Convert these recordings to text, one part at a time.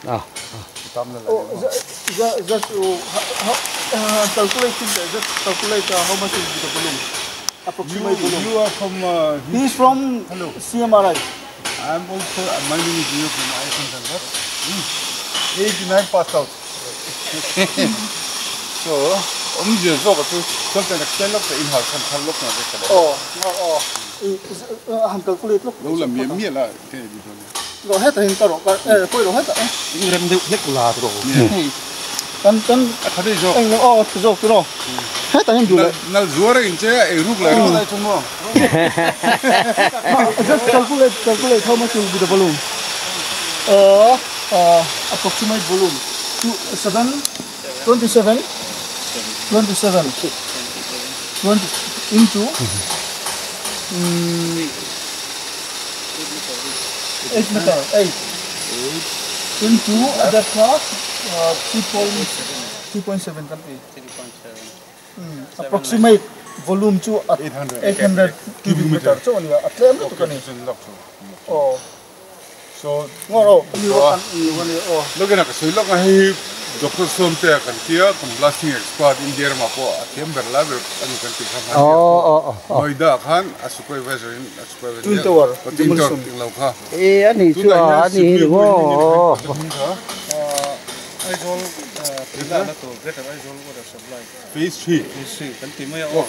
Just calculate how much is the balloon. Approximate balloon. You are from. He is from CMRI. I am also. My name is Leo from Atanga. 89 passed out. So, just look at something extend up the in-house and look at it. I'm calculate look. No, let me allow. Rồi hết hình tao rồi, quay rồi hết rồi. Những rem được hết là rồi. Kan anh nó rồi. Hết anh đủ rồi. Nó rùa rồi chứ, rút lại rồi đây chung không? Just calculate how much will be the balloon. Approximate balloon. 27 into 8 meter, 8 into that class 3.7 can be. Approximate volume to 800 cubic meter. So only at them to can. Oh. So look at so look at Dr. Somte can hear from blasting expert in there Mapo at Timber level and can take NOIDA HIAN as supervisor in Twin Tower. Anh đi chưa anh đi đúng không? Phase 3.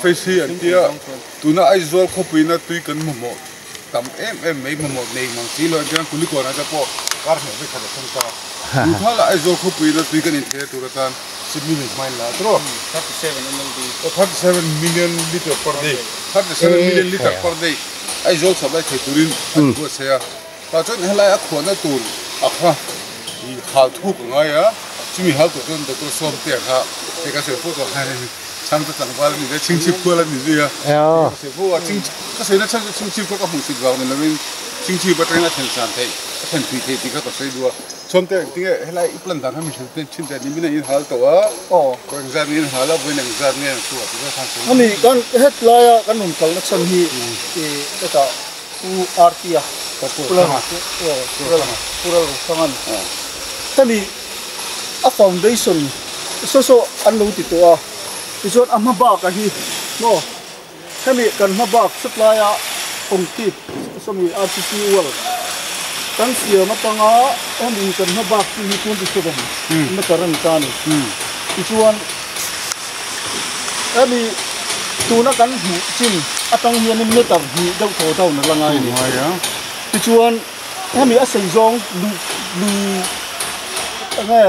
Phase 3 and here tuna AIZAWL KHAWPUI na tui kan momo tam mấy momo nei mang si lo kan kuliko na japo kar ne be khada sangka uthala AIZAWL KHAWPUI na tui kan in the turatan SIPMIU mine la tro 37 million liter per day 37 million liter per day AIZAWL supply the turin ko se ta chon hela khona tur akha I hal thuk ngaya chimi hal to don Dr. Somte kha te ka se photo ha sang ta tangwal ni de chingchip ko la ni ya se bo ching ka se na chang chingchip ko ka hung si gaw na min chingchip ba trenga thel san thei thel thui thei ti ka to se do Somte ti hela I plan dan ha mi se chin ta ni min in hal to wa ko exam in hal la boin exam ne su ti ka san se ani kan het la ya kan nun kal na chan hi e ta URT ya pura sangan tani a foundation so an lo ti to a isot a maba ka hi no tani kan maba supply a concrete somi RCC wall kan sia matanga ani kan maba ki 27 metaran tani isuan ani tuna kan hu chin atang hian in meter hi dau tho dau na langai ni isuan ami a sei zong lu nghe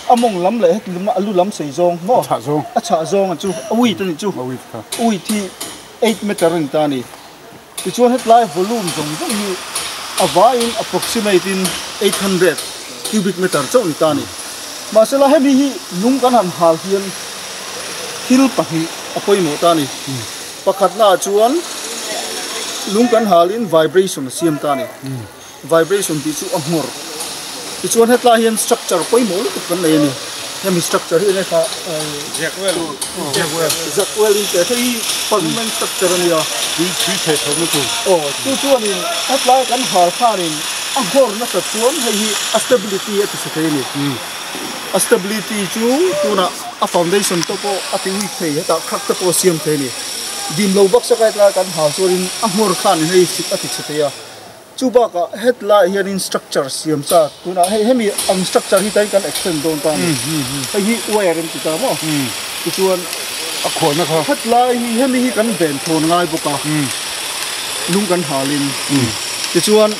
among lắm lệ lu lắm sấy zong mo a cha zong chu ui tani chu ui thi 8 meter ring tani ti chuan het lai volume zong hi avain approximating 800 cubic meter chon tani masala hemi hi lung kan han hal hian hil pahi apoi mo tani pakhat na chuan lung kan halin vibration siam tani vibration ti chu amor It's one headline here structure. Poi mo lu kan nei ni. Hemi structure hi ne kha Jackwell in the permanent structure ni ya. Di three thei thong tu. Tu ni headline kan har kharin a hor na ta chuan hei stability at se thei ni. Stability chu tu na a foundation to ko a ti wi thei ta khak ta po siam thei ni. Dim lo bak sa kai la kan har churin a hor khan hei sit a ti se thei ya. Chuba ka headline here in structure siam cha tuna hemi ang structure hi tai kan extend don ta hi wire in ta mo chuan a khona kha headline hi hemi hi kan ben thon ngai boka lung kan halin chuan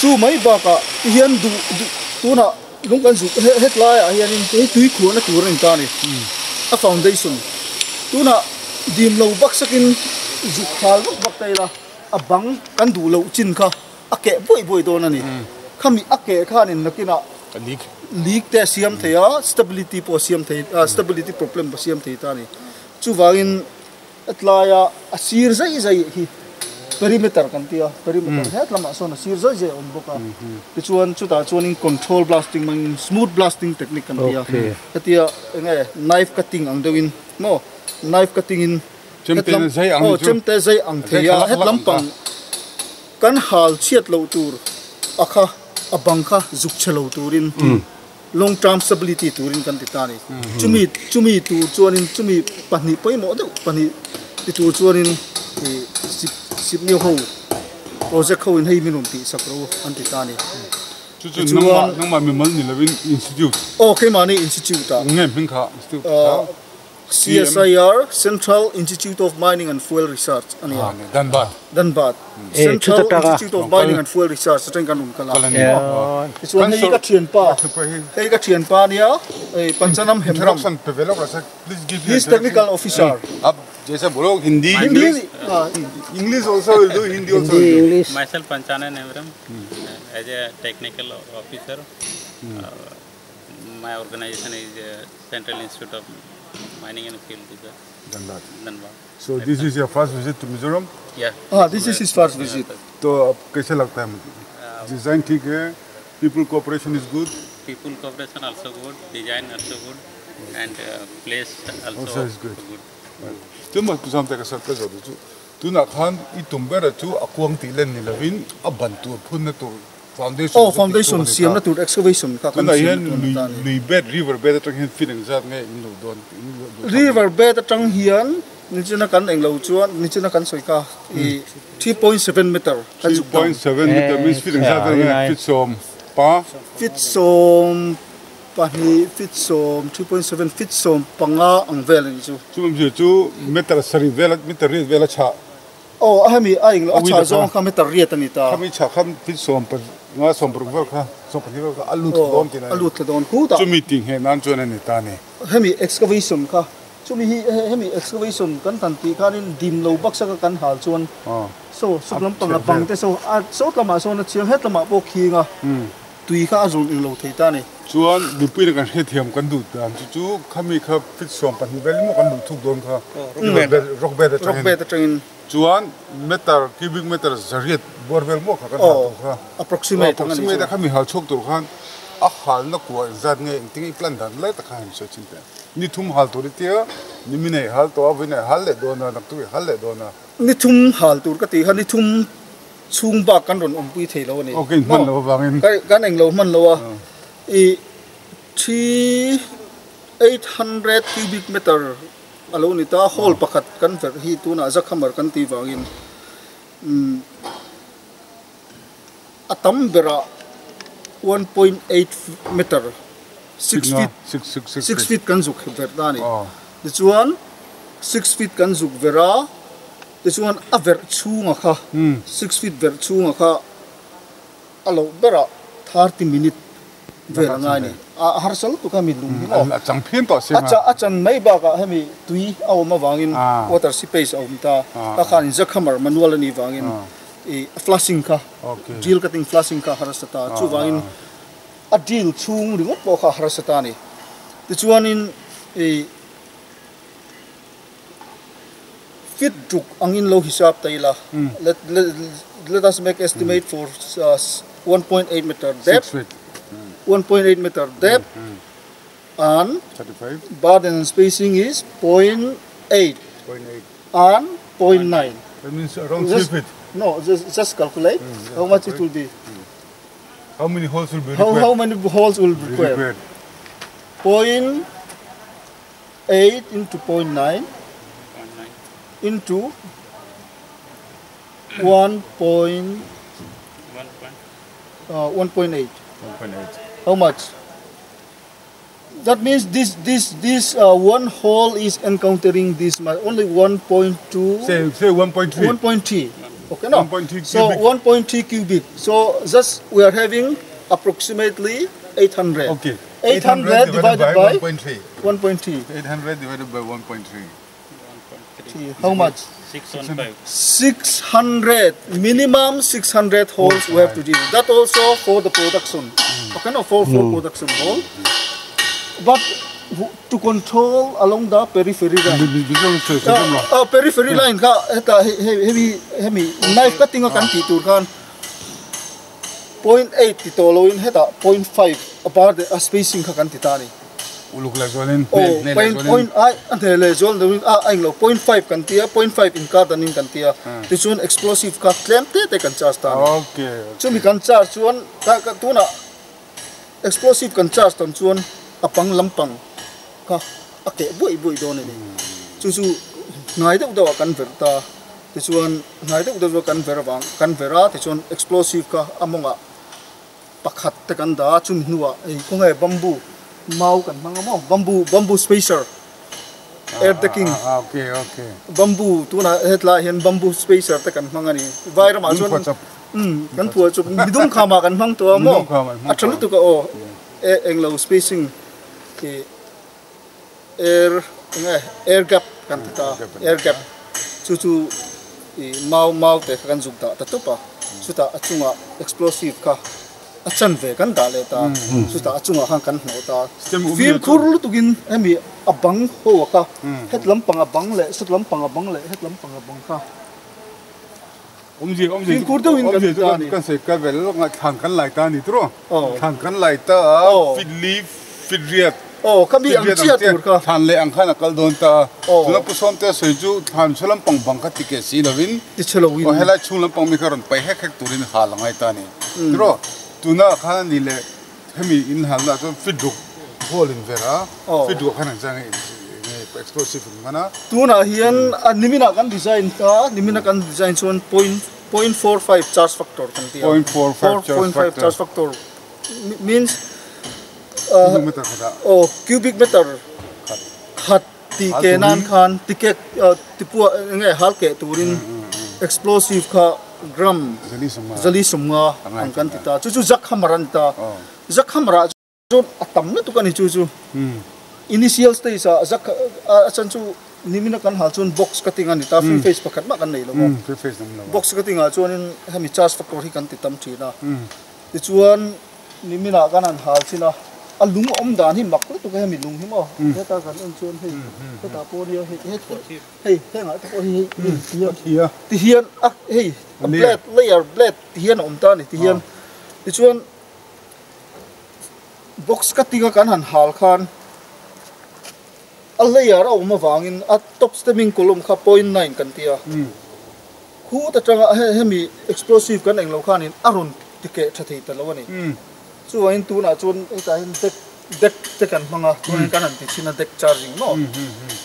chu mai ba ka hian du tuna lung kan zu headline hian in tui khona turin ta ni a foundation tuna dim lo bak sakin zu khal bak tai la abang kan du lo chin kha ake boi don ani khami ake khan in nakina leak te siam theya stability po siam the stability problem po siam the ta ni chu wangin atlaya asir zai hi perimeter kan tia perimeter het lama so na sir zai on boka ti chuan chu ta chuan in control blasting mang smooth blasting technique kan tia nge knife cutting ang dewin no knife cutting in chemte zai ang theya het lampang kan hal chiat lo tur akha abangka zuk chelo turin long term stability turin kan titani chumi tu chuanin chumi pani poimo de pani tu chuanin SIPMIU ho project ho in hei minum ti sakro an titani chu nang ma mimal ni lawin institute okay mani institute ta ngem hingkha institute CSIR Central Institute of Mining and Fuel Research ania Danbat Central Institute of Mining and Fuel Research teng kan kala chuan hei ka thian pa nia panchanam hemram please give his technical officer ab jaisa bolo Hindi English also will do Hindi also English myself Panchanan Hemram as a technical officer my organization is Central Institute of Mining and Fuel Research Danbat so this is your first visit to Mizoram this is his first visit तो अब कैसे लगता है मुझे डिजाइन ठीक है people cooperation is good people cooperation also good design also good and place also is good tu ma tu samte ka sarta jo tu na khan I tumbera chu akwang ti len ni lavin abantu phun na to foundation siam na tur excavation ka kan lui bed river bed atang hin feeling zat ngai in lo don river bed atang hian ni chuna kan englo chuan ni chuna kan soika 3.7 meter 3.7 meter means feeling zat ngai fit som pani fit som 3.7 fit som panga ang vel ni chu meter sari vel meter red vel cha ahami aing lo cha zong ka meter red ani ta kami cha kham fit som par nga som pro vel kha som pani vel alut don ku ta chu meeting he nan chuan ani ta ne hemi excavation ka chumi hemi excavation kan tanti khanin dim lo baksa ka kan hal chuan so suklam panga bangte so lama so na chiang het lama bo khinga tui kha azul in lo theita ne chuan lupui kan he thiam kan du tan chu khami kha fit som pani vel mo kan du thuk don kha rock bed train chuan meter cubic meter zariat borvel mo kha kan kha approximate khami hal chok tur khan a hal na ko zat nge ting plan dan la ta khan so chin pe ni thum hal tur tia ni mine hal to avine hal le dona nak tu hal le dona ni thum hal tur ka ti ni thum chung ba kan ron pui theilo ni okay man lo wangin kan eng lo man lo 800 cubic meter alo ni ta hole pakhat kan ver hi tu na za khamar kan ti wangin atam bera 1.8 meter 6 feet kan zuk ver da ni the chuan 6 feet kan zuk vera the chuan a ver chunga kha 6 feet ver chunga kha alo bera 30 minute ver ngai ni har sal tu ka mi lum ni a chang phen to se a chan mai ba ka hemi tui aw ma wangin water space aw ta ka khan za khamar manual ni wangin flushing ka drill cutting flushing ka harasata chu wangin a drill chung ringot bo kha harasata ni ti chuanin fit duk angin lo hisab taila let us make estimate for 1.8 meter depth 1.8 meter depth and 35 burden spacing is 0.8 and 0.9 that means around 3 feet no just calculate how much it will be how many holes will be required how many holes will be required 0.8 into 0.9 into 1.8 how much that means this one hole is encountering this much only 1.2 say 1.3 okay no 1.3 so 1.3 cubic so just we are having approximately 800 okay 800 divided by 1.3 800 divided by 1.3 how much 600 minimum 600 holes we have to do that also for the production okay no for production hole but to control along the periphery line periphery line ka eta heavy knife cutting kan ti tur kan 0.8 ti tolo in heta 0.5 apart the spacing ka kan ti tani uluk la zolin point ai an the le zol do anh lo 0.5 kan tia 0.5 in ka danin kan tia ti chuan explosive ka tlem te kan charge ta okay chumi kan charge chuan ka tu na explosive kan charge tam chuan apang lampang ka ake boi do ne chu ngai deuh daw kan ver ta ti chuan ngai deuh daw kan ver wang kan vera ti chuan explosive ka amonga pakhat te kan da chumi nuwa ei ko ngai bamboo mau kan manga mo bamboo spacer air decking okay bamboo tu na hetla hian bamboo spacer te kan manga ni vaira ma chuan kan phua chu bidum khama kan mang to mo athalu tu ka o englo spacing ki air gap kan ta air gap chu mau te kan zuk ta to pa chuta achunga explosive ka achan ve kan da le ta chuta achunga han kan hno ta fil khurlu tugin emi abang ho ka hetlam pang abang le sutlam pang abang le hetlam pang abang ka fil khur do in kan se ka vel nga thang kan lai ta ni tro thang kan lai ta fit leaf fit riat kami ang chia tur ka than le ang khana kal don ta tuna pusom te soju than chulam pang bang ka tike si lovin ti chelowin o hela chulam pang mi karon pai hek turin halangai ta ni tro tuna khana ni le hemi in halna so fiduk hol in vera fiduk khana jang explosive mana tuna hian nimina kan design chuan 0.45 charge factor kan ti 0.45 charge factor means cubic meter khat ti kenan khan tiket tipua nge halke turin explosive kha gram zali sumnga ang kan ti ta chu zak hamaran ta zak hamra chu atam na tu kan chu initial stage sa zak achan chu nimina kan hal chun box cutting ani ta free face pakhat ma kan nei lo free face nam lo box cutting a chuan in hemi charge factor hi kan ti tam thina ti chuan nimina kan an hal china alung om dan hi mak tu ka hemi lung hi mo heta kan on chuan hei heta po ria hei henga ta po hi ti hian hei blade layer blade ti hian om ta ni ti hian ti chuan box cutting kan han hal khan a layer a uma wangin a top stemming column kha 0.9 kan tia khu ta tanga hemi explosive kan englo khanin arun tike thathei ta lawani chu wain tu na chun eta hin dek te kan manga tuan kan an ti china dek charging no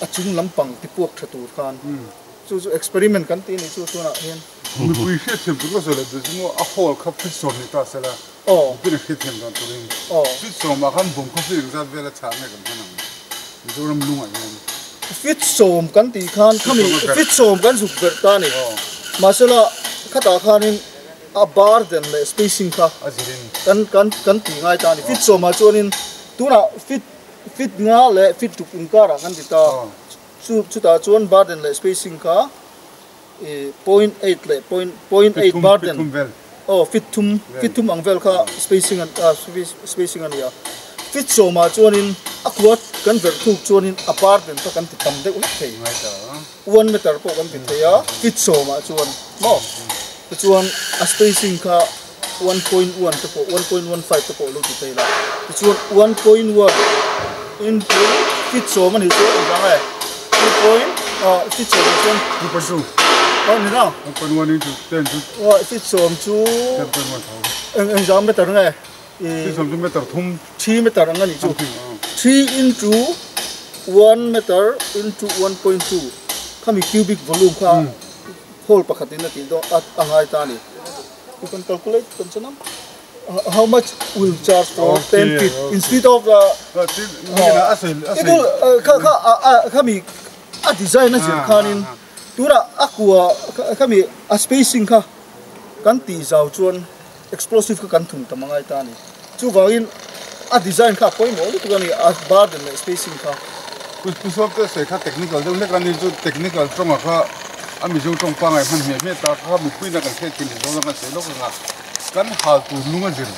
achung lampang ti puak thatur khan chu experiment kan ti ni chu tu na hian mi pui he them tu so le mo a hol kha fit so ni ta sela bin he them dan tu ring fit so ma kan bom ko fi za vela cha me kan hanam zoram lunga yan fit som kan ti khan khami fit som kan zuk ber ta ni masala khata khanin a bar den le spacing kha azirin kan ti ngai ta ni fit so ma chuanin tuna fit nga le fit tuk in kara kan ti ta chu ta chuan bar den le spacing kha 0.8 le 0.8 bar den fit thum ang vel kha spacing an ya fit so ma chuanin akwat kan ver thuk chuanin a bar den ta kan ti tam de ul thei ngai ta 1 meter po kan ti theya fit so ma chuan mo chuan a spacing kha 1.1 to 1.15 to lo ti tela chuan 1.1 into fit so man hi so ga hai 2 fit so chuan 2% ni na 1.1 into 10 to fit so chu 10.1 en jam meter ngai fit so meter thum 3 meter ngani chu 3 into 1 meter into 1.2 kami cubic volume kha hole pakhatin na ti do angai ta ni you can calculate kansanam how much will charge for 10 feet instead of kami a design na jir khanin tura aqua kami a spacing kha kan ti zau chuan explosive ka kan thum tamangai ta ni chu wangin a design kha point mo tu kan a bar den spacing kha ku sop te se kha technical de le kan ni chu technical trong kha ami zo tong pa ngai man me ta kha mi pui na kan se tin zo na se lo ka kan hal tu lunga jir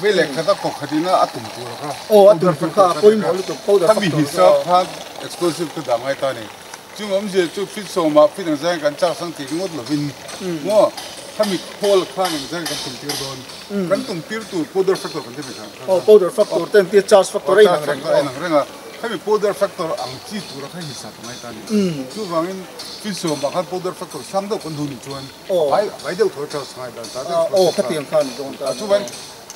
ve le kha ta ko khatina atum tu kha atum kha point mo tu powder factor mi hisab kha explosive ka da ngai ta ni chu om je chu fit so ma fit na sang kan cha sang ti ngot lo vin mo kha mi hol kha ni sang kan tin ti don kan tung tir tu powder factor kan temi kan powder factor ten tir charge factor ai nang renga kami powder factor ang chi tu ra khai hisap ngai tani chu wangin fiso bakal powder factor sam do kon dun chuan bai deu thor chas ngai dan ta khatiang khan don ta chu ban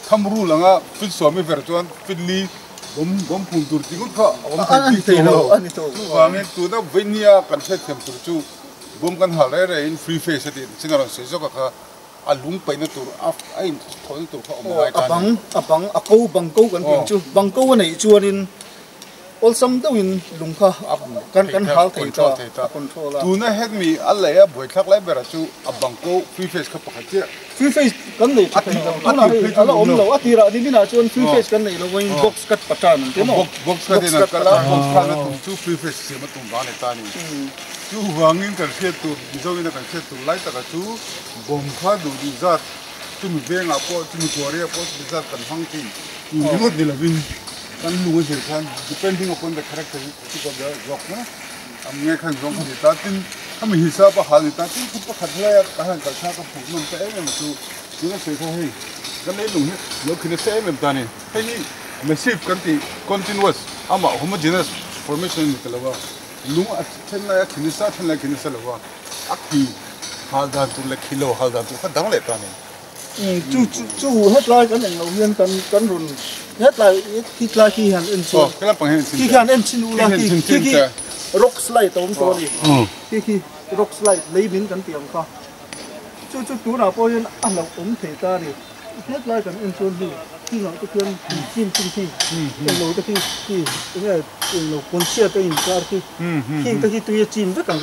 thamru langa fiso mi ver chuan fitli bom phung tur tingut kha ani to chu wangin tu da venia kan set them tur chu bom kan hal re in free face ati singaron se joka kha alung pai na tur ai thoi tur kha omai tani abang akau bangko kan chu bangko nei chuanin olsam dawin lungkha kan hal thei ta control tu na het mi alaya boi thak lai bera chu abangko free face kha pakhat free face kan nei ana ala om lo atira ni mina chuan free face kan nei lo wing box kat patan te mo box ka dena kala box ka na tu free face se ma tum ba ne ta ni chu wangin kan se tu bizowin kan se tu lai ta ka chu bom kha du di zat tu mi benga po tu mi korea po di zat kan hang ti ni ngot ni la win kan lunga se kan depending upon the characteristic of the rock na amnge kan jong ni ta tin am hisab hal ta tin ku pa khatla ya ka han ka sa ka phu man ta em ma tu ni se ko hei kan nei lung lo khine se em ta ni hei ni massive kan ti continuous ama homogeneous formation ni talawa lung a chen la khine sa lawa akhi hal da tu la kilo hal da tu kha dang le ta ni chu hết lại kan eng lo hian kan run hết lại khi han en chu kala pang hen khi han en chin ula khi rock slide tom to ni khi rock slide lấy min kan tiang kha chu tu na po hian a lo the ta ni hết lại kan en chu ni khi ngau to khian chin en lo to khi en lo kon sia to in kar khi to khi tu ye chin ve kan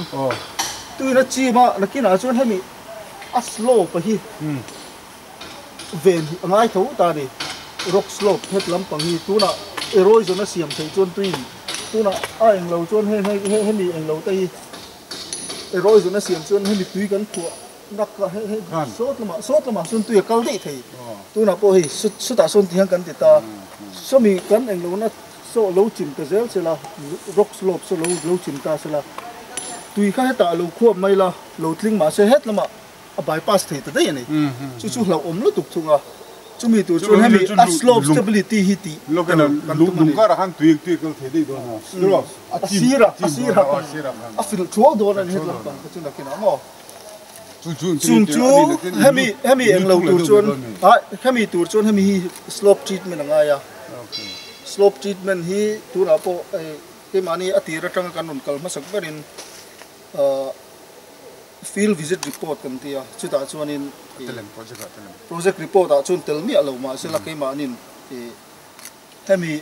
tu na chi ma na ki na chuan hemi a slow pa hi ven ngai tho ta ni rock slope het lam pang hi tuna erosion na siam thei chon tuin tuna a eng lo chon he ni eng lo tai erosion na siam chon he ni tui kan khu nak ka he sot lama sun tui kal dei thei tuna po hi su ta son thiang kan ti ta so mi kan eng lo na so lo chim ta zel sela rock slope so lo chim ta sela tui kha ta lo khu mai la lo tling ma se het lama a bypass thei ta dei ni chu hlau om lo tuk thunga chumi tu chun hemi a slope stability hi ti lokan lung ka ra han tuik kal thei dei do na asira a fil chuo do na het lam pang chun lakina mo chu hemi eng lo tu chun hemi tu chun hemi hi slope treatment anga ya slope treatment hi tu ra po ke mani atira tang kan un kal masak berin field visit report kan tia chuta chuanin project report a chun tel mi alo ma se la ke manin hemi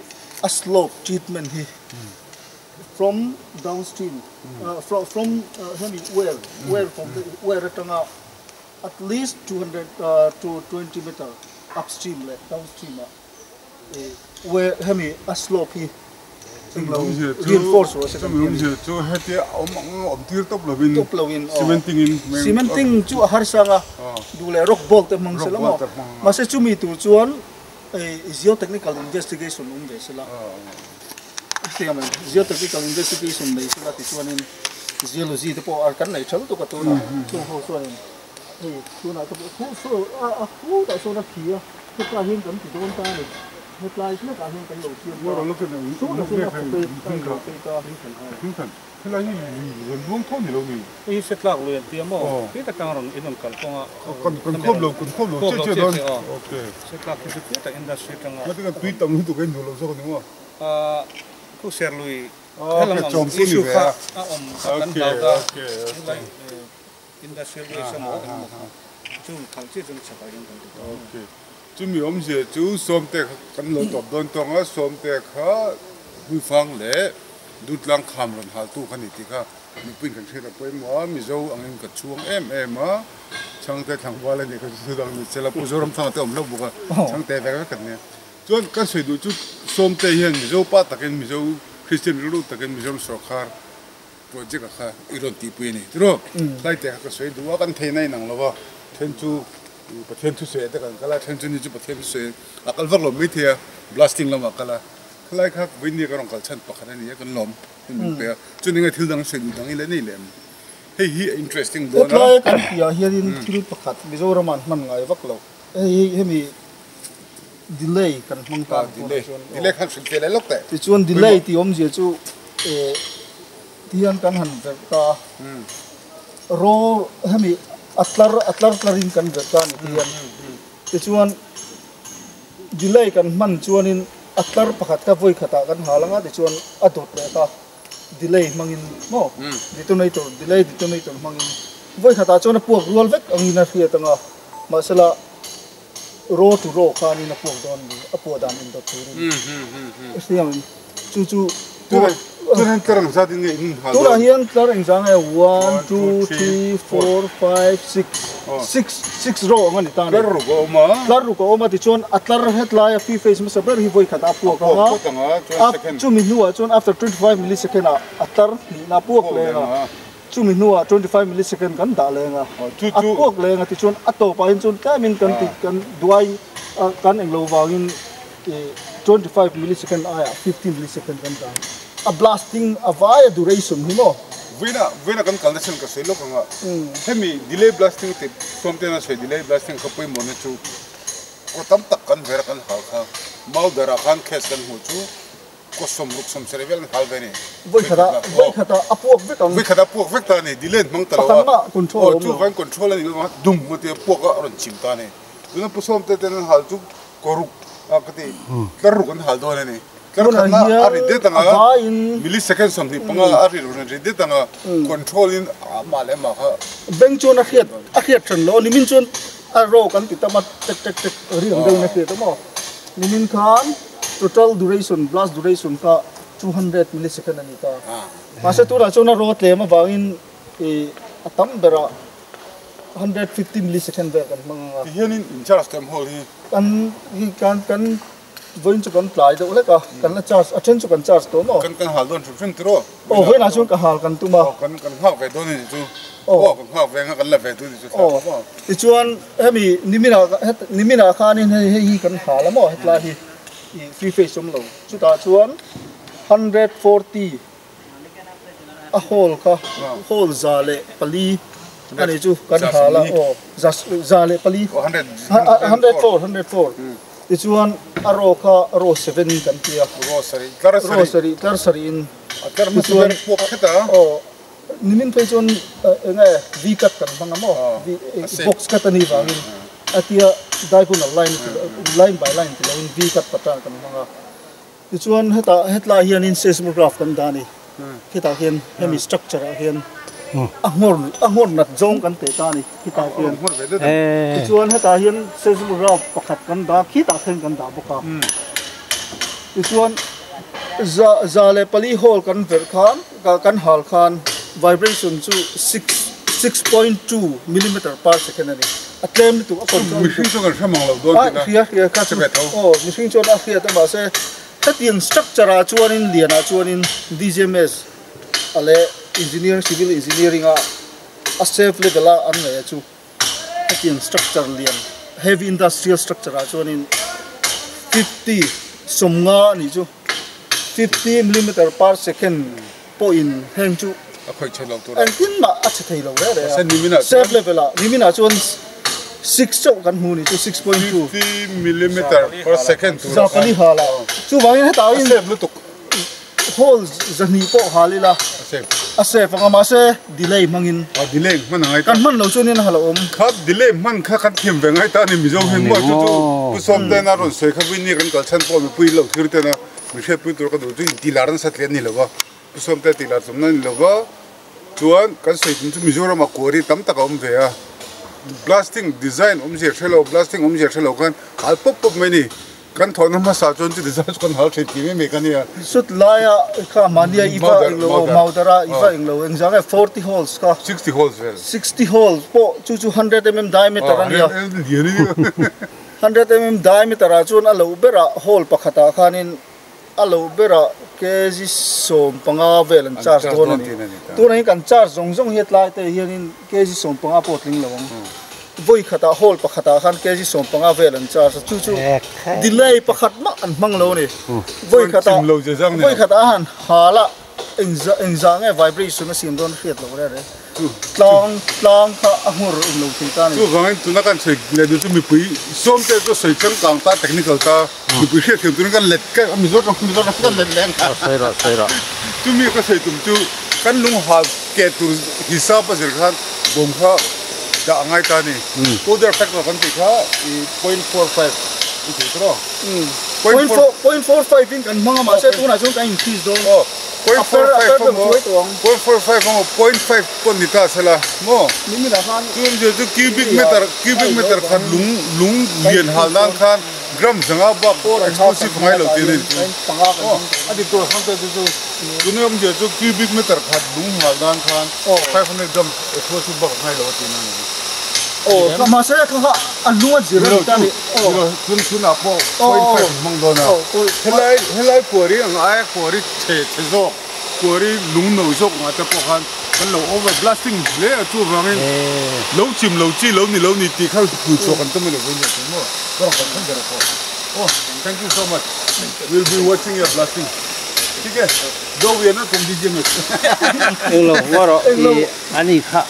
a slope treatment hi from downstream from hemi where from the where Atanga at least 200 to 20 meter upstream le downstream where hemi a slope hi reinforce was so hete om tir top lovin cementing chu har sanga dule rock bolt te mang sela mo ma se chu mi tu chuan geotechnical investigation de sela siamen geotechnical investigation nei sela ti chuanin geology te po ar kan nei thal to ka to na chu ho chuan tu na ka so ta so na khia to ka hin kan ti don ta ni hết lại nó cả hiện cái đầu tiên rồi lúc này số là cái là như gần buông thôn gì đâu nhỉ? Cái set lạc luôn tiêm mà, cái tất cả orang Indonesia còn khom lồ chưa đâu. Ok. Set lạc cái set tại industry trong. Nó cái tùy tầm tụi cái nhiều lồ sao đúng không? Khu share lui. Cái trồng cái gì vậy? Ok. Industry lui xong rồi. Chúng thằng chết chúng sẽ phải dùng cái. Ok. Chú mi om je chú som te kan lo top don tong a som te kha hui phang le dut lang kham ron hal tu khani ti kha mi pin kan thera poi mo MIZO angin ka chuang em a changte thang wala ni ka su dang ni chela pu zoram thang te om lo bu ka changte ve ka kan ne chuan ka sei du chu som te hian MIZO pa takin MIZO Christian ru takin MIZO sarkar project kha iron ti pu ni tro lai te ka sei du wa kan thei nai nang lo wa then chu pathen thu se ta kan kala then chu ni chu pathen thu se akal vak lo mi thia blasting lama kala khlai khak wini ka rong kal chan pakhan ni kan lom min pe chu ni nga thil dang se dang ile nei lem hei hi interesting do na lai kan pia hiarin thil pakhat mizoraman man ngai vak lo hemi delay kan mang ta delay kan sil tele lok te ti chuan delay ti om je chu thian kan han ver ka ro hemi atlar klarin kan ver ka ni thian ti chuan delay kan man chuanin atlar pakhat ka voi khata kan halanga ti chuan adot le ka delay mangin mo detonator delay detonator mangin voi khata chuan puak rual vek angina khia tanga masala ro to ro khani na puak don ni apo dan in dot turi siam chu turan tarang sa din ngai hal tura hian tlar exam 1 2 3 4 5 6 row ngani ta lar ru ko ma ti chuan atlar hetla ya fi face masaber hi voi khata puak ka chu mi nuwa chuan after 25 millisecond atlar ni na puak le nga chu mi nuwa 25 millisecond kan da le nga puak le nga ti chuan ato pa hin chuan ta min kan ti kan duai kan englo wangin 25 millisecond aya 15 millisecond kan da a blasting a via duration himo vina kan condition ka selo ka hemi delay blasting te something as delay blasting ka poi mona chu ko tam tak kan ver kan hal kha mal dara kan kes kan hu chu ko somruk som servel hal vene voi khata apuak vek ta ni delay mang talawa control chu van control ni ma dum mo te puak a ron chim ta ne duna pusom te ten hal chu koruk akati karuk kan hal do ne karna ari de tanga millisecond something panga ari ron de tanga control in male ma kha beng chon a khiat than lo limin chon a ro kan ti tama tek ri ang dei na khiat mo limin khan total duration blast duration ka 200 millisecond ani ta masa tura chona ro tle ma bawin atam bera 150 millisecond ver kan manga hian in charge tem hol hi kan voin chu kan plai do le ka kan la charge achen chu kan charge to no kan hal don chu tro voi na chu ka hal kan tu ma kan ha ve don ni chu kan ha ve nga kan la ve tu ni chu ti chuan hemi nimina khanin hi kan hala mo hetla hi free face som lo chu ta chuan 140 a hole ka hole zale pali ani chu kan hala zale pali 104 This one aro 7 kan tia rosary in this one nimin pe chon nga v cut kan banga mo box cut ani wangin atia diagonal line by line line v cut pata kan banga this one hetla hian in seismograph kan dani kita hian hemi structure hian angor nat zong kan te ta ni kita hian chuan heta hian seismograph pakhat kan da kita khen kan da boka chuan zale pali hole kan ver khan kan hal khan vibration chu 6.2 millimeter per second ani atlem tu machine chu kan samang lo don tina here ka che machine chu da khia ta ba se tatiang structure a chuan in liana chuan in DGMS ale engineer civil engineering a safe level an ngai chu atiang structure lian heavy industrial structure a chuan in 50 somnga ni chu 50 millimeter per second po in heng chu akhoi chelo tu an tin ma a che thei lo re safe level nimina chuan 6 chau kan hu ni chu 6.2 50 millimeter per second tu zapali hala chu wangin heta in holes zani po halila ase panga ma se delay mangin delay man ngai kan man lo chunin hala kha delay man kha them ve ngai ta ni mizo hen mo chu pu som de na ron se kha win ni kan kal chan po mi pui lo thir te na mi she pui tur ka do chu dilar na satlen ni lo ba pu som te dilar som na ni lo ba chuan kan se tin chu mizo ra ma kori tam ta ka ve a blasting design je thelo blasting je thelo kan al pop pop me ni kan thon ma sa chon chi design kan hal the ti me kan ya sut laya kha mania iwa englo maudara iwa englo engzang 40 holes ka 60 holes 60 holes po chu 100 mm diameter ania 100 mm diameter a chun alo bera hole pakhata khanin alo bera kg som panga velan charge don ani tu nei kan charge zong hetlai te hianin kg som panga potling lawang voi khata hole pakhata khan kg som panga velan charge chu delay pakhat ma an mang lo ni voi khata han hala engzang vibration na sim don hriat lo re tlang kha amur lo thita ni tu wangin tu na kan chek le du tu mi pui som te to sei chang kang ta technical ta mi pui hriat tu kan let ka MIZO kan let leng sai ra tu mi ka sei tum tu kan lung ha ke tu hisab pa khan bom kha da angai ta ni to der factor kan ti kha 0.45 itu tro 0.45 in kan mga ma se tu na chung kan increase do 0.45 pon ni ta sala mo ni la khan tu cubic meter khan lung lian hal nan khan gram zanga ba explosive ngai lo tin panga kan adi to khan te tu ne om je tu cubic meter khan lung hal nan khan 500 gram explosive ba ngai lo tin ani kama se kha alunga zero ta ni tun apo 0.5 mang do na helai pori angai pori che zo pori lung no zo ma ta po khan kan lo over blasting le tu ramen lo chim lo chi lo ni ti khal ku cho kan tam lo wen ya mo ko kan kan ko thank you so much we'll be watching your blasting ठीक है दो वे ना तुम दीजिए मैं eng lo waro ani kha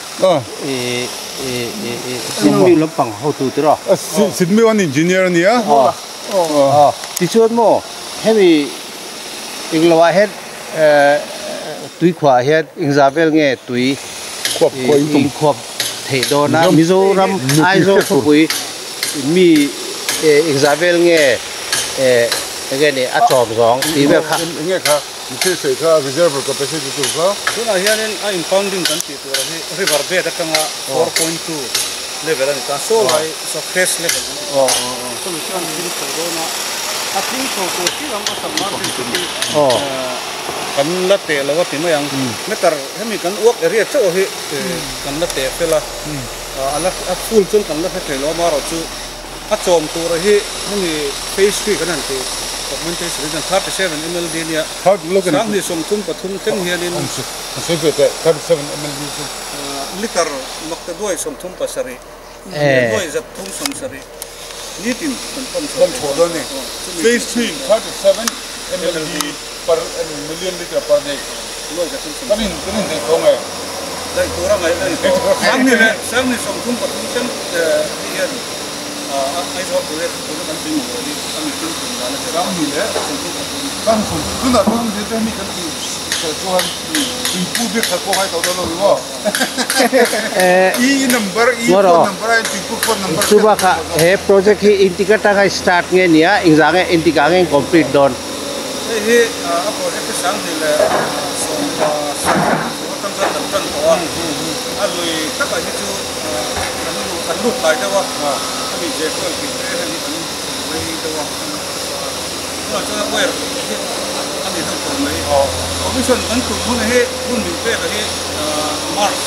SIPMIU lampang how to tro SIPMIU an engineer ni ya ti chuan mo hemi englawa het tui khwa het ENKAWL nge tui khop the do na Mizoram AIZAWL KHAWPUI mi ENKAWL nge again a chom zong ti be kha nge kha mi se kha reservoir capacity tu kha tuna hianin a impounding kan ti tura hi river bed atanga 4.2 level ani ta so lai so fresh level so mi kan tin ko do na a tin ko ti lam ka samma kan la te lo wa ti ma yang meter hemi kan uak area cho hi kan la te fela ala a full chun kan la fe lo ma ro chu a chom tu ra hi hemi phase 3 kan an ti documentation reason 37 mld nia how look at sang ni som thum pathum teng hianin so be 37 ml liter makta doi som thum pasari doi zat thum som sari nitin kan chodo ne phase 3 37 ml per million liter per day loi zat thum som kanin de kong ai dai tura ngai dai sang ni som thum pathum teng hian AIZAWL tu kan tin mo ni ami tin na la sang ni le sang som tu na thong je te mi kan ti chuan ti pu be kha ko hai to do lo e number ai ti pu phone number suba kha he project hi intikata ga start nge nia exam nge intika nge complete don he a project sang ni le som tam tan ko a lui ta ka hi chu kan lu lai da wa mi je ko ki tre ni kan wei da wa no cha wer ani da ko mai commission kan tu mun he mun mi pe ka he mars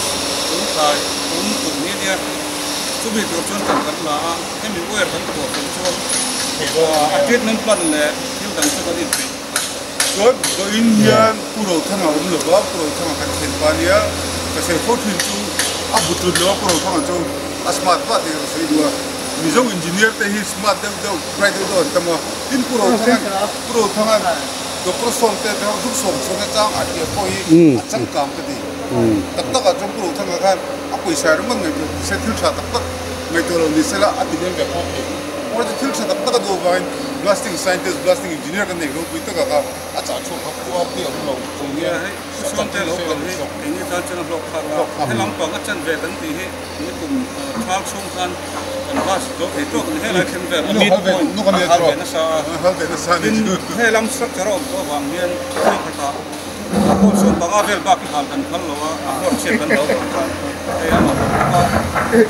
tu sai tu ni dia tu bi tu chon kan la he mi wer kan tu ko a treatment plan le hil dan sa ka di so Indian puro thanga lo ba puro thanga kan sen pa nia ka se photin chu a butu lo puro thanga chu asmat pa de se dua MIZO engineer te hi smart de right do tama tin puro thanga do proson te du som so na chang a ti ko hi chang kam te di tak tak a jong puro thanga khan a poi sa rum ngai se thil tha tak tak ngai to lo ni sela a ti den ga ko or the thil tha tak tak do vain blasting scientist blasting engineer kan nei ro pui ta ka a cha chu ka ko ti a lo so ya son te lo ko ni ta chen lo kha la lam pa nga chen ve kan ti hi ni kum thak song khan kan bas do e to he la khen ve mi no kan ya tro na sa ni he lam structure of to wang mian ka ta ko so ba ga vel ba ki hal kan khal lo a ko che kan lo e ama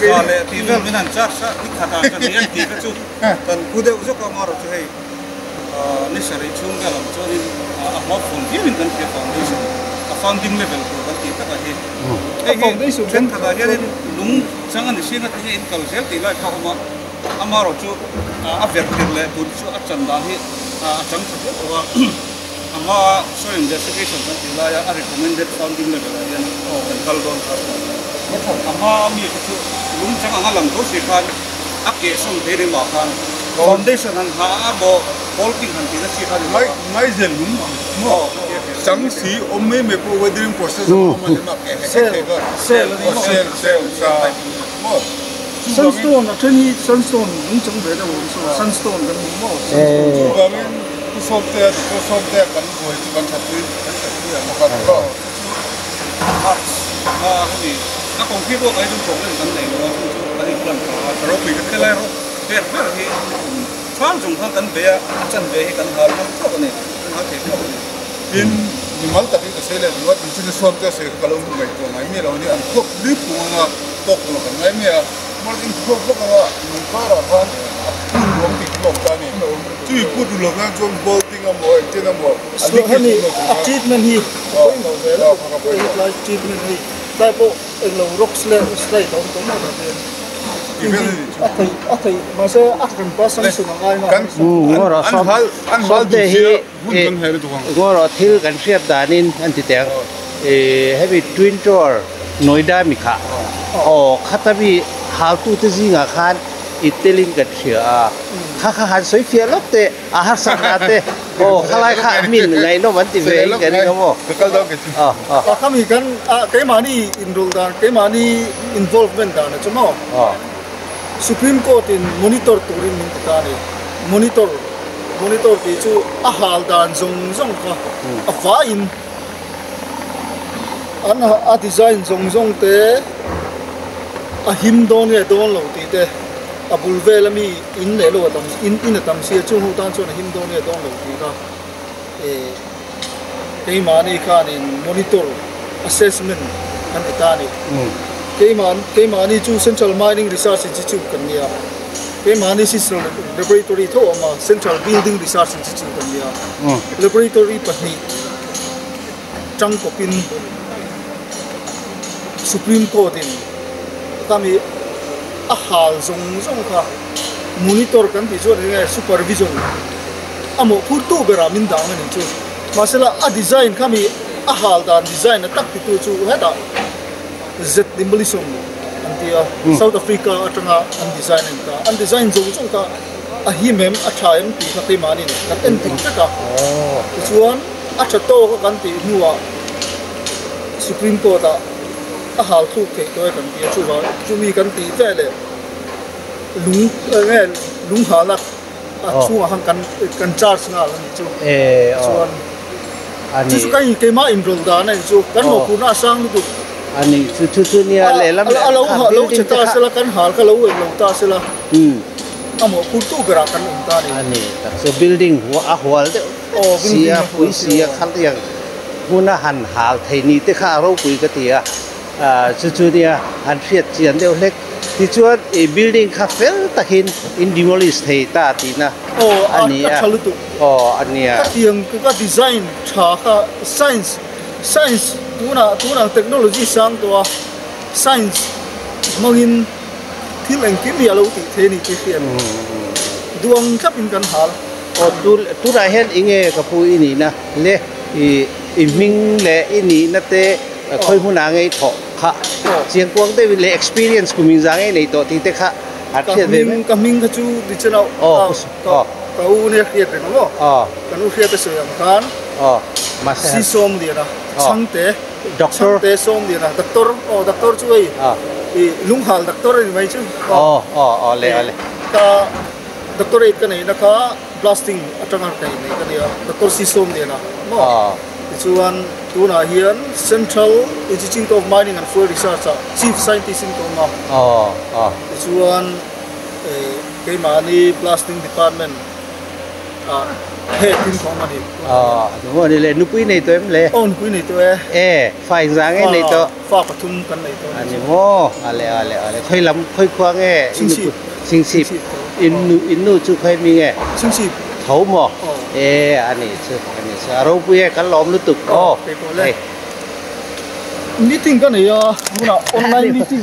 ka le ti vel minan cha sa ki khata kan ni ti ka chu kan ku de zo ka mar chu he ni sari chung ga lam cho ni a ma phone hi min kan ke foundation a founding level ko kan ti ta ka he foundation chen ka ga ni lung chang an si na ti in kal sel ti lai kha ma amaro chu a vertir le tu chu a chan da hi a chang chu ko ama so investigation kan ti lai a recommended founding level ya kan kal don ka ama mi chu lung chang ang lang do si khan a ke som de ri ma khan foundation han ha bo bolting han ti na si khan mai zel lung mo chẳng xí ôm mấy mấy bộ wedding process mà để mà cái sale sa sunstone trên hi sunstone những trong về đâu sunstone cái mỏ và mình số tiền cần hồi cần thật đi mà cần có thì nó còn khi có cái trong cái vấn đề đó là những lần rồi bị cái này rồi thế thì phán dùng thằng cần về chân về cần hở nó có cái này nó thể có in ni mal ta cái sale là what mình số tiền sẽ cái lâu ngày của ngày mai là ni ăn thuốc lip của nó tốt nó cái ngày mai mà in thuốc nó mình có là phan uống thì cũng ta này chỉ put được là trong bolting ở mỗi trên ở mỗi anh đi treatment hi cái là treatment hi đại bộ lâu rock slide tổng mà thì mà sẽ cần có sẵn sàng ngay mà ngô rồi xong thế hi ngô rồi thiếu cần xếp đàn in anh chị tiếng hay bị twin door NOIDA mi khá khát bị how to the ZINGA khan iteling kan sia kha han soi fia lok te a har sak ate khalai kha min ngai no man ti ve kan mo cái đó cái kami kan cái mani enroll dan cái mani involvement dan chmo Supreme Court in monitor turin min ta ni monitor ti chu a hal dan zong ka a fa in an a design zong te a him don ye don lo ti te a bulve la mi in le lo tam in tam sia chu hu tan chu na him don ye don lo ti ka cái mani khan in monitor assessment an ta ni cái mani chu Central Mining Research Institute kan nia cái mani Central Laboratory tho ma Central Building Research Institute kan nia laboratory pahni chang ko pin Supreme Court in kami ahal zong ka monitor kan ti chu ne supervision amo purtu bera min dang ni chu masala a design kami ahal dan design tak ti chu heta Z demolition antia South Africa atanga an design zong ka a himem a thaim ti ka te mani ka ten ti ka chuan a chato ka kan ti nuwa Supreme Court a hal thu ke to kan ti chu wa chu mi kan ti ve le lung halak a chu hang kan charge nga lan chu chuan ani chu kai ke ma enroll da na chu kan mo ku na sang du ani chu nia le lam lo chata sela kan hal ka lo ta sela amo kurtu bera kan ta ni ani so building a hwal de sia pui sia khal yang huna han hal theini te kha ro pui ka tia chu nia han phiat chian deu lek ti chuan e building kha fel takin in demolish thei ta ti na ani ania tiang ka design tha kha science tuna technology sang to science mangin THLENGA mi alo ti the ni ti fian duang khap in kan hal TURA hen inge KHAWPUI ni na le i ming le ini na te khoi mu na ngai tho kha chiang kwang te le experience ku ming jang nei to ti te kha athiat ve ka ming ka chu di chana ka u ne khiat re no kan u khiat te soyam kan ma si som dia na changte doctor te som dia na doctor chu ei lung hal doctor ni mai chu le ka doctor ei ka nei na ka blasting atanga kai nei ka dia doctor si som dia na mo chuan tuna hian Central Institute of Mining and Fuel Research chief scientist in Toma chuan cái mani blasting department head in Toma ni đúng rồi le nupui nei to em le nupui nei to phải rằng cái nei to fa pathum kan nei to ani mo ale khoi lam khoi khoang sing sip in nu chu khoi mi nge sing sip thấu mò ani sa ro pui kan lom lu tuk meeting kan ya online meeting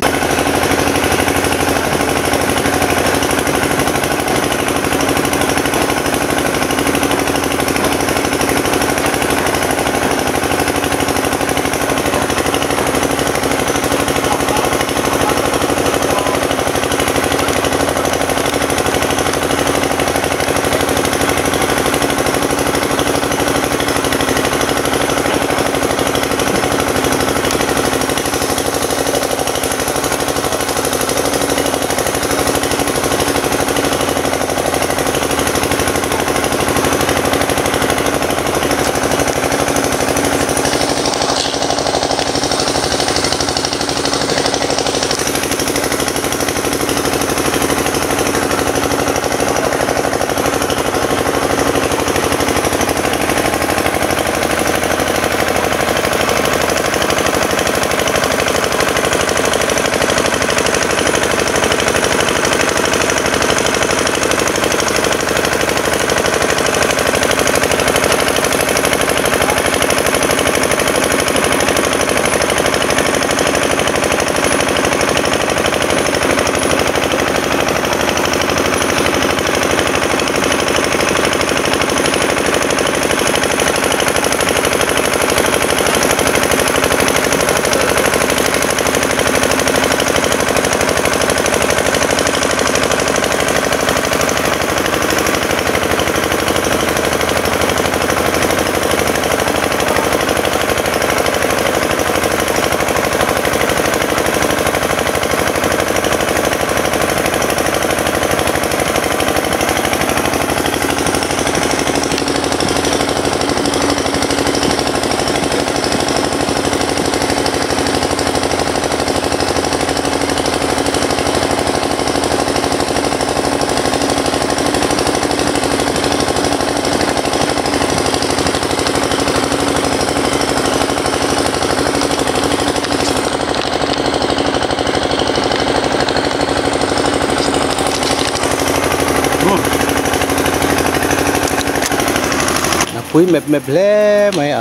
Pui mep le mai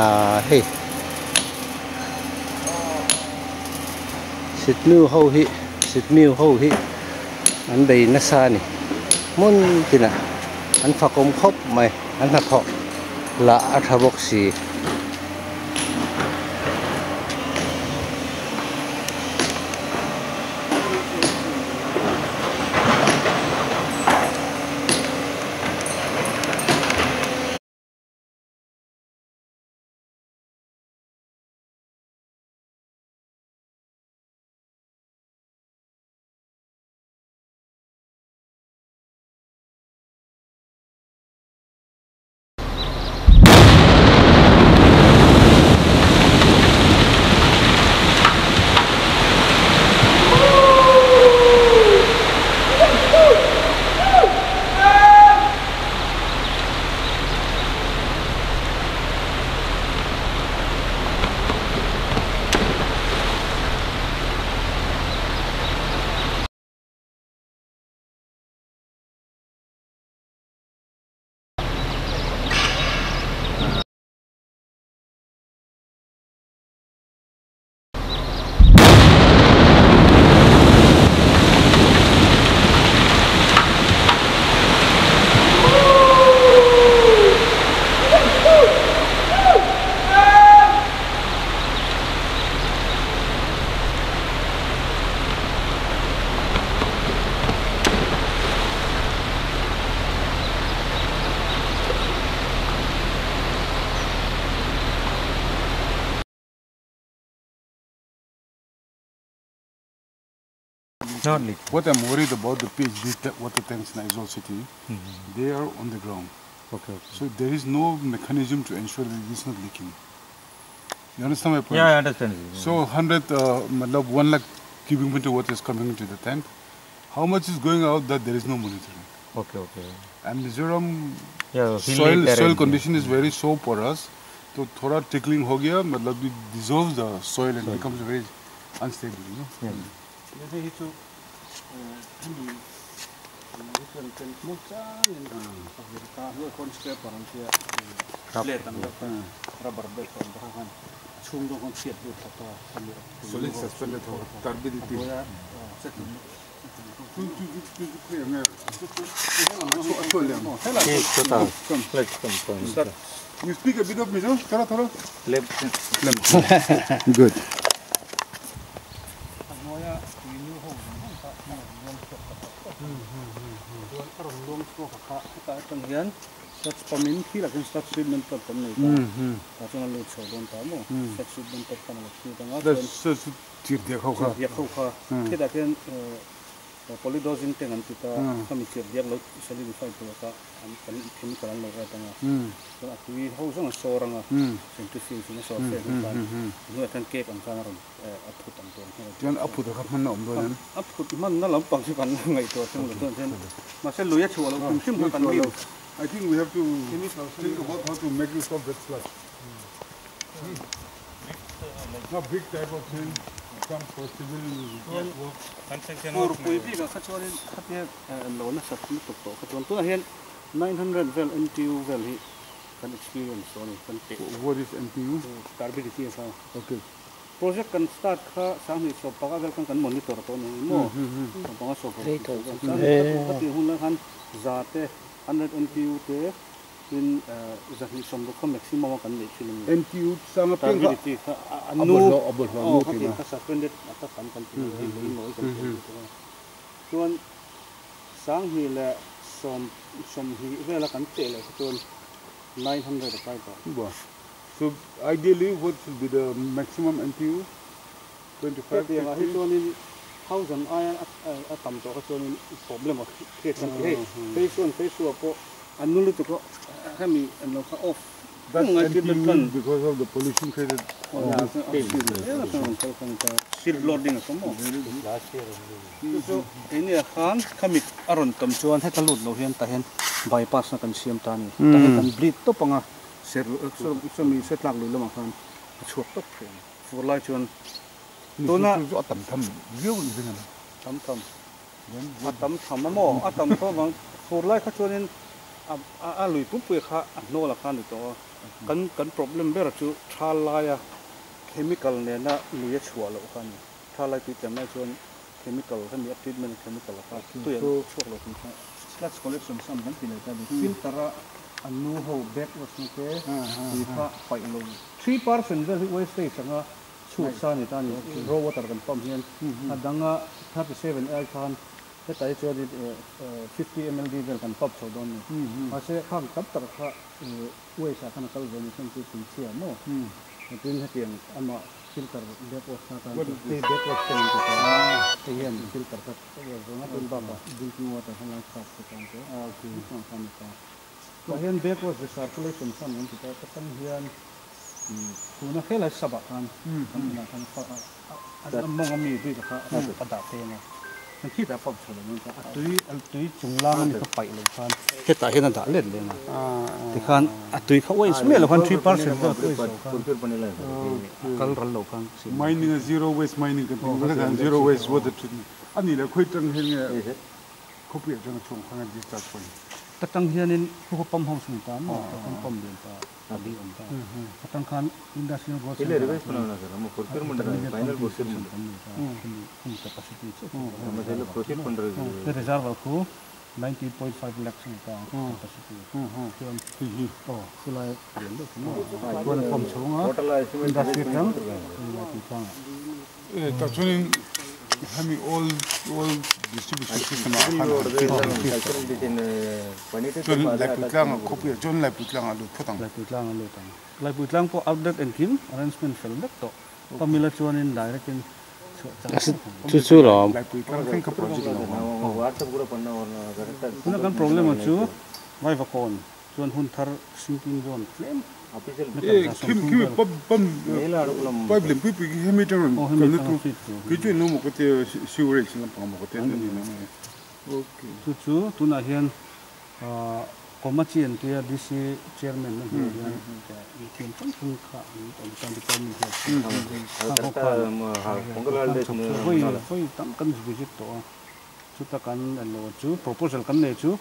hey SIPMIU ho hi an bei na sa ni mun tina an phakom khop mai an ha kho la athabok si What I'm worried about the PHD water tanks in AIZAWL city, they are on the ground. Okay. So there is no mechanism to ensure that it is not leaking. You understand my point? Yeah, I understand. So 1 lakh cubic meter water is coming into the tank. How much is going out that there is no monitoring? Okay. And Mizoram Yeah, soil condition is very so porous. So thoda tickling ho gaya, matlab it dissolves the soil and becomes very unstable, you know. Yeah. Solid suspended turbidity. You speak a bit of Mizo? Thora? Good. Such pamin kila kan such treatment per pamne ka chona lo chho don ta mo such treatment per pamne ki tanga That's tir de kho kha ya kho kha kita kan polydosing tengan kita kami tir dia lo solidify to ka am kan chemical lo ka tanga so akui ho so soranga centrifuge na so fe ka no tan ke kan kana ron aput am to tian aput ka man om do nan aput man na lam pang si kan ngai to tung lo ten ma se lo ya chho lo kum sim kan mi I think we have to think about how to make use of that sludge. Not big type of thing, some possible work. KHAWPUI bi ka khachwani khatia lo na sakni to khachwan tu hian 900 vel NTU vel hi kan experience on kan te What is NPU? turbidity sa Okay. project kan start kha sangni so paga vel kan monitor to ni mo paga so khati hun han zate 100 NTU te in zahi som do maximum kan le chilin NTU sanga peng turbidity abol no tina ka suspended ata kan le no chuan sang hi la som hi vela kan te le chuan 900 kai ba So ideally what should be the maximum NTU? 25 te ga hi chuan in 1000 iron atam to ka chuan in problem of create kan he phase 2 po anulu to ko kami no ka off That's NTU because of the pollution created shield loading so mo so ini han kami aron tam chuan he kalut lo hian ta hen bypass na kan siam ta ni ta hen kan bleed to panga ser so mi setlak lo ma khan chuak to frame for lai chuan tuna atam tham riu ni tam atam tham mo atam to bang for lai kha chuan in a lui pu kha no la khan to kan problem ber chu thalaya chemical ne na luya chua lo kan thalai ti temna chuan chemical kan ni treatment chemical ka tu ya chuak lo kan sludge collection sam kan ti le ta di filter anu ho back was ni ke ti fa pai lo 3% the waste sanga chu sa ni ta ni raw water kan pump hian adanga 37 air kan cái tại cho đi 50 ml diesel kan pop cho don mà sẽ khang cấp tập kha uai sa khana kal ven sem ti chia mo tin ha tiang ama filter back wash ta kan te back wash ten to te hian filter ka zo na tin ba ba drinking water han lang khap ta kan okay kan ta ko hian back wash circulation sam ni ta ka sam hian tu na khela saba kan na kan fa mong ami bi ka da te naมันคิดแต่ผมเฉยมันก็ตุยจุงล่างมันก็ไปเลยคันแค่ตาเห็นด่าเล่นเลยนะที่คันตุยเขาไว้สมัยละคัน3%ก็คันรันโลคัน mining zero waste mining กันเป็นการ zero waste water treatment อันนี้แหละคุยจังเห็นไงเขาเปลี่ยนจังช่วงข้างในดิจิทัลคนแต่ตั้งเฮียนี่พวกปั๊มห้องสมุนไพรมั้งปั๊มเดือนตาดีอ่อนตาตั้งคันอินดัสเทรียลโกลด์เลยรีเวสต์นะเราโปรเจกต์มันได้ไฟนอลโปรเจกต์คุณจะประสิทธิภาพมันจะโปรเจกต์มันได้เดริซาร์วัลคู90.5 lakhs นี่ก็ประสิทธิภาพส่วนที่คืออะไรเรียนด้วยมั้งส่วนผมสูงอ่ะอินดัสเทรียลทั้งที่ฟังแต่ช่วงนี้kami all distribution system akan John laputlang kopi John laputlang alu putang laputlang po outlet and kim arrangement film to pamila chuanin direct in chu lo laputlang kan ka project lo WhatsApp group panna orna kuna kan problem chu vai vakon chuan hun thar sinking zone flame kim problem pipi hemi tang kan tu kichu no mo kote sewerage na pang mo kote ni na okay chu tuna hian komachian tia DC chairman na hian kim chung kha tan department foi tam kan visit to chu ta kan lo chu proposal kan le chu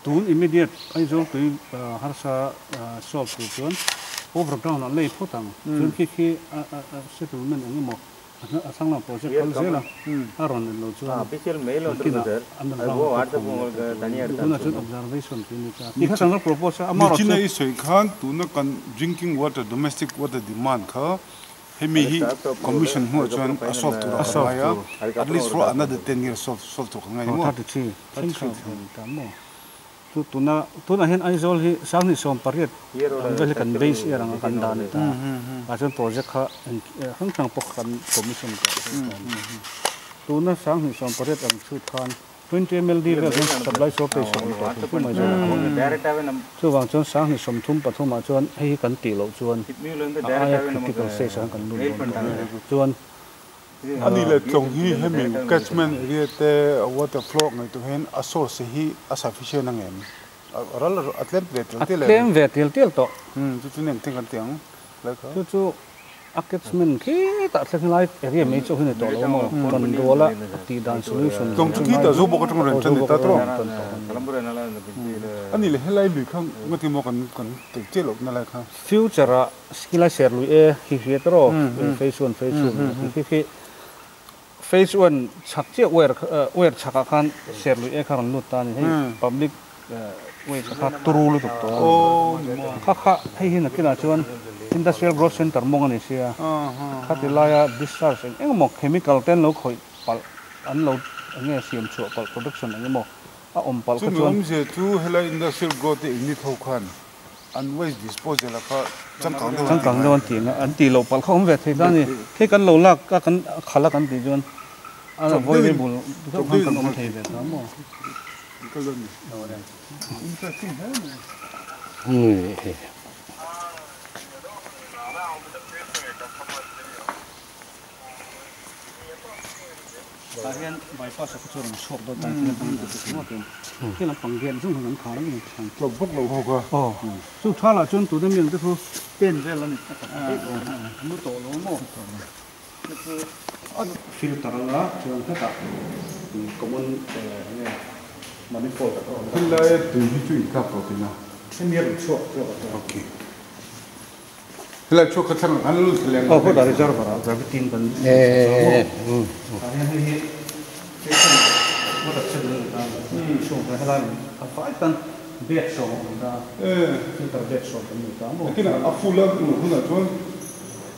tun immediate AIZAWL tu harsa solve tu chuan overground lei photang chun khi settlement ang mo asangna project kal zela aron lo chuan official mail on sir abo WhatsApp mo tani tuna chun observation ni ka ki sang proposal amaro china is khan tuna kan drinking water domestic water demand kha hemi hi commission ho chuan assault to asaya at least for another 10 years solve to ngai mo 33 ta mo tu tuna hen AIZAWL hi sangni som pariat vel kan base erang kan dan ta achon project kha hang thang pok kan commission ka tuna sangni som pariat ang chut khan 20 ml di vel supply shortage tu mai direct ave nam chu wang chon sangni som thum pathuma chuan hei kan ti lo chuan SIPMIU lende direct ave nam station kan lu chuan ani le tong hi hemi catchment area te water flow ngai to hen a source hi a sufficient angem ral atlet vetel to chu nen teng kan tiang like chu a catchment ki ta thleng lai area me chu hin to lo mo kan rola ti dan solution tong chu ki ta zo bo ka tong ren chen ta tro ani le helai lu khang ngati mo kan te lo na lai kha future skilla share lu e hi tro phase 1 hi phase 1 chakche where chaka khan share lu e kharon lu tan hi public way kha turu lu to kha hei hin kina chuan industrial growth center mong ani sia khatilaya discharge engmo chemical ten lo khoi pal an lo nge siam chu pal production engmo a om pal ka chuan se tu helai industrial growth ni thau khan unwaste disposal kha changkang do an ti na an ti lo pal khom ve thei da ni ke kan lo lak ka kan khala kan ti chuan ana avoidable to kan om thei ve ta mo Kalian bypass aku curang shop do tan semua tu. Kila panggen sung han khar ni. Lok bok lo ho ka. Oh. Su thala chun tu dem yang tu pen ve la ni. Mu to lo mo. Itu filter la chun ta. Common manifold. Helai tu hi chu ka po tina. Senior shop. Okay. Hela chok kacang anu THLENGA. Oh, dari jar bara, dari tin kan. What a children, show the Helen, a fight and bed show, filter bed show. Lakin afula huna tuan,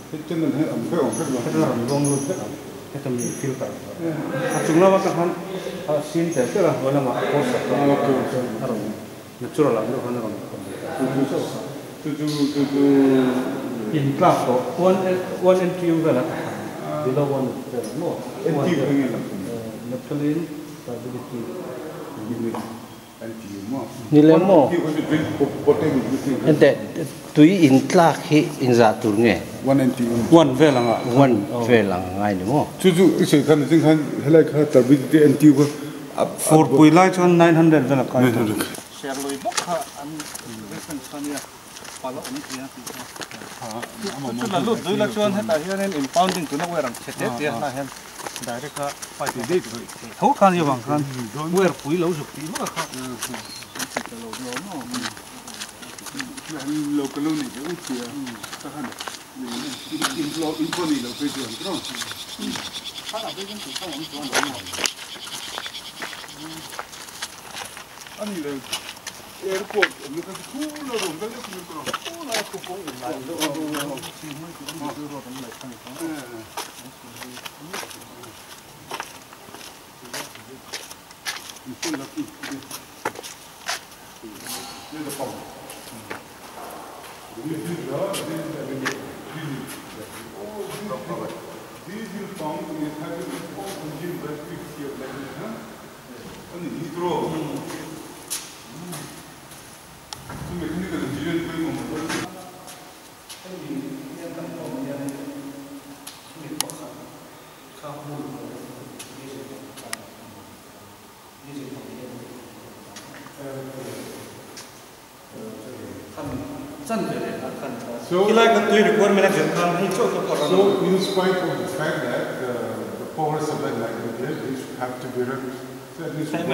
itu nanti ambil orang long look itu mi filter. Acunglah waktu scene teh lah, mana mak kosa. Natural lah, bukan orang. Tujuh. In class, one NTU lah, below one more. NTU ni lah. Neptune, stability, NTU mah. Nilai mo. Potong. Ente tui in class hi in zatur nge. One NTU. one velang ah. One velang ngai ni mo. Tujuh isi kan jengkan helai kah terbit NTU kah. 4.9 900 velang kah. share loi bok kha an reference khania palo ani tia tu la lu dui la chuan heta hian impounding tu na werang chete tia na hian direct kha pai de Tho khan yo bang khan. Wer pui lo su pi ma kha. Local ni je usia. Tahan. Info ni lo pe tu antro. Ani le airport ni ka kulo ro ngal ni ko kulo ko ko So, Kila kan tu report manager kan hi chok ko so in spite of the fact that the power supply line there, they should have to be so at least once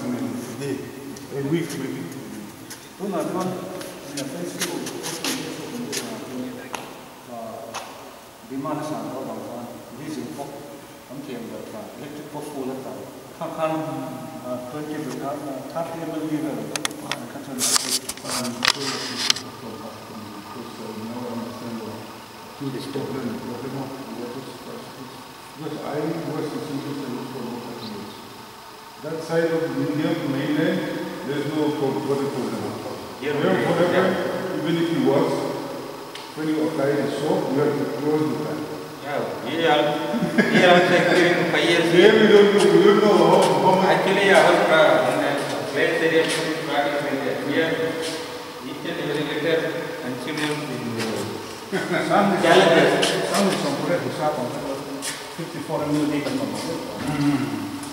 in a day, a week maybe. Demand sang ko bang diesel pok am tiam da electric pok full da khan 20 beta 30 ml kan chon This problem of water scarcity. Because I was thinking for water years. That side of India, mainland, there's no water problem. Whatever, even if you wash, when you apply the soap, you have to close the tap. Here we don't know how much. Actually, I was place area here. Each and every letter and some correct to start on 54 mil data number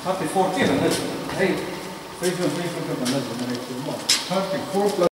34 hey Facebook 34 plus